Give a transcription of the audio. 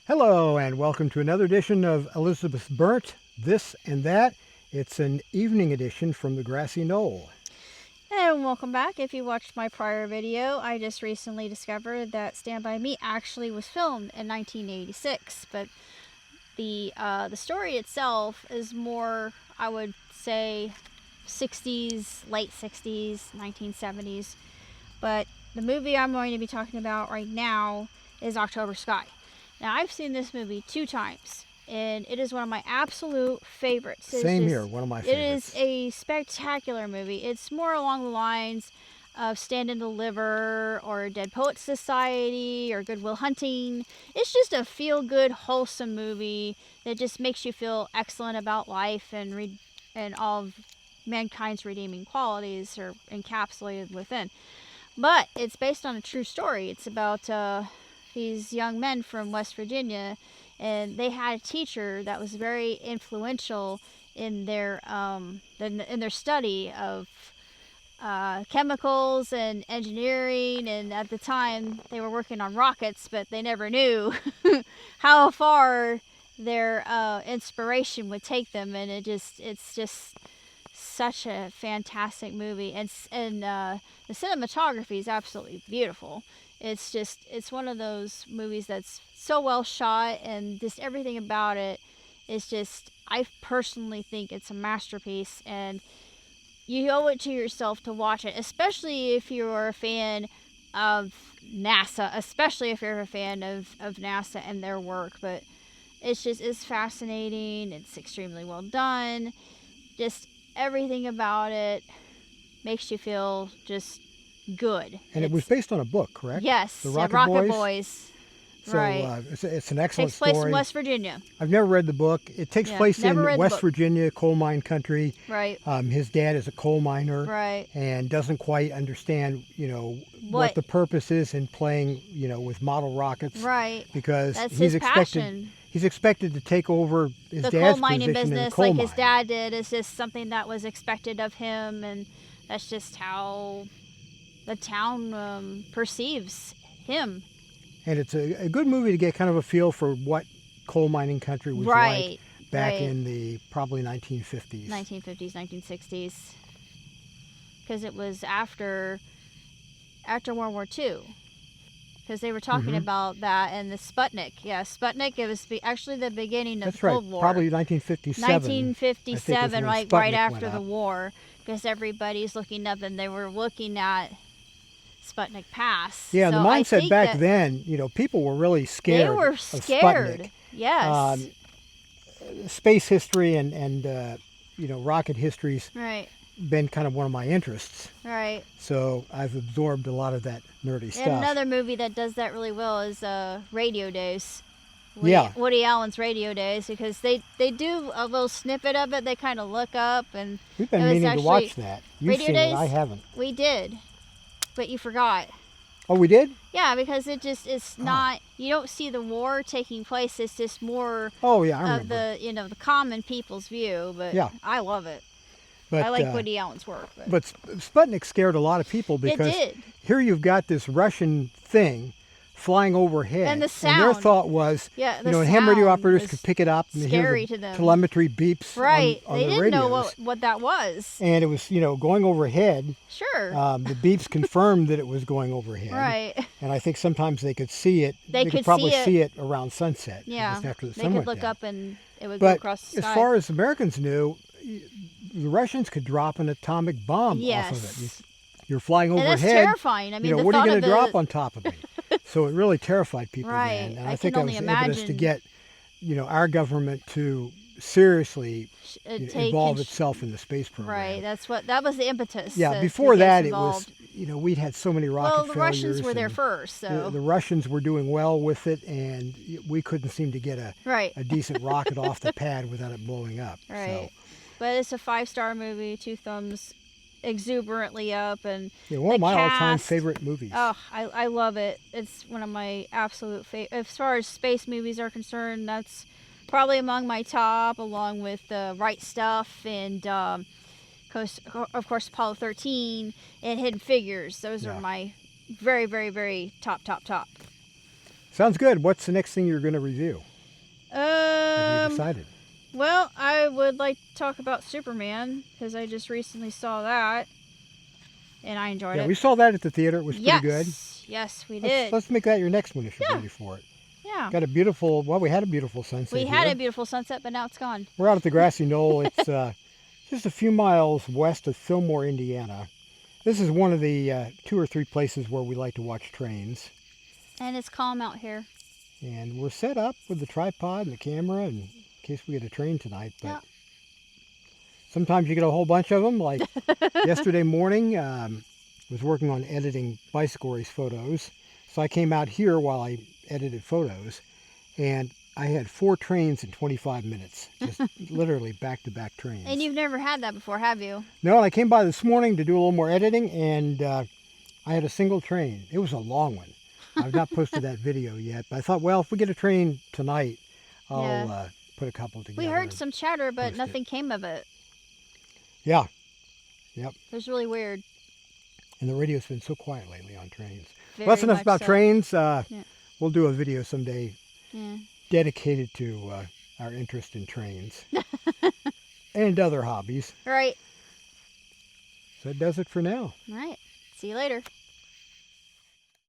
Hello, and welcome to another edition of Elizabeth Burnt, This and That. It's an evening edition from the Grassy Knoll. And welcome back. If you watched my prior video, I just recently discovered that Stand By Me actually was filmed in 1986, but the story itself is more, I would say, 60s, late 60s, 1970s. But the movie I'm going to be talking about right now is October Sky. Now, I've seen this movie 2 times, and it is one of my absolute favorites. Same here, one of my favorites. It is a spectacular movie. It's more along the lines of Stand and Deliver or Dead Poets Society or Good Will Hunting. It's just a feel-good, wholesome movie that just makes you feel excellent about life and all of mankind's redeeming qualities are encapsulated within. But it's based on a true story. It's about these young men from West Virginia, and they had a teacher that was very influential in their study of chemicals and engineering. And at the time, they were working on rockets, but they never knew how far their inspiration would take them. And it's just such a fantastic movie, and the cinematography is absolutely beautiful. It's one of those movies that's so well shot, and just everything about it is just, I personally think it's a masterpiece, and you owe it to yourself to watch it, especially if you're a fan of NASA, especially if you're a fan of NASA and their work. But it's fascinating. It's extremely well done. Just everything about it makes you feel just good. And it was based on a book, correct? Yes, The Rocket Boys. So Right. It's an excellent Takes place story. in West Virginia. I've never read the book. It takes place in West Virginia, coal mine country. Right. His dad is a coal miner. Right. And doesn't quite understand, what the purpose is in playing, with model rockets. Right. Because That's he's his expected. passion. He's expected to take over his The dad's coal mining position in the business, coal like mine. his dad did, is just something that was expected of him, and that's just how the town perceives him. And it's a good movie to get kind of a feel for what coal mining country was like back in the probably 1950s. 1950s, 1960s. Because it was after World War II. Because they were talking about that and the Sputnik. Yeah, Sputnik, it was actually the beginning of the Cold War. Probably 1957. 1957, like right after the war. Because everybody's looking up, and they were looking at Sputnik Pass. Yeah, so the mindset back then, people were really scared. They were scared. Of Sputnik. Yes. Space history and rocket history's been kind of one of my interests. Right. So I've absorbed a lot of that nerdy stuff. And another movie that does that really well is Radio Days. Woody Allen's Radio Days, because they do a little snippet of it. They kind of look up, and we've been meaning to watch that. You've Radio seen Days, it, I haven't. We did, but you forgot. Oh, we did? Yeah, because it's not, you don't see the war taking place. It's just more I remember. of the common people's view. But I love it. But, I like Woody Allen's work. But Sputnik scared a lot of people because it did. Here you've got this Russian thing flying overhead. And the sound. And their thought was, and ham radio operators could pick it up and hear the telemetry beeps on they the didn't radios. know what that was. And it was, going overhead. Sure. The beeps confirmed that it was going overhead. Right. And I think sometimes they could see it. They could probably see it around sunset. Yeah. After the sun they could went look down. up and it would go across the sky. As far as Americans knew, the Russians could drop an atomic bomb off of it. You're flying overhead. And that's terrifying. I mean, what are you going to drop on top of me? So it really terrified people then. And I think that was impetus to get, our government to seriously involve itself in the space program. Right. That was the impetus. Yeah. Before that, it was, we'd had so many rocket failures. Well, the Russians were there first, so the Russians were doing well with it, and we couldn't seem to get a decent rocket off the pad without it blowing up. Right. So. But it's a 5-star movie, 2 thumbs exuberantly up, and one of my all-time favorite movies. Oh, I love it. It's one of my absolute favorite. As far as space movies are concerned, that's probably among my top, along with Right Stuff and of course Apollo 13 and Hidden Figures. Those are my very, very, very top. Sounds good. What's the next thing you're going to review? Have you decided? Well, I would like to talk about Superman, because I just recently saw that, and I enjoyed it. Yeah, we saw that at the theater. It was pretty good. Yes, we did. Let's make that your next one if you're ready for it. Yeah. Got a beautiful, well, we had a beautiful sunset We had a beautiful sunset, but now it's gone. We're out at the grassy knoll. It's just a few miles west of Fillmore, Indiana. This is one of the 2 or 3 places where we like to watch trains. And it's calm out here. And we're set up with the tripod and the camera in case we get a train tonight. But sometimes you get a whole bunch of them. Like yesterday morning, was working on editing bicycle race photos. So I came out here while I edited photos. And I had 4 trains in 25 minutes. Just literally back-to-back trains. And you've never had that before, have you? No, and I came by this morning to do a little more editing. And I had a single train. It was a long one. I've not posted that video yet, but I thought, well, if we get a train tonight, I'll put a couple together. We heard some chatter, but nothing came of it. Yeah. Yep. It was really weird. And the radio's been so quiet lately on trains. Very well, that's enough about so. trains. We'll do a video someday dedicated to our interest in trains and other hobbies. Right. So that does it for now. All right. See you later.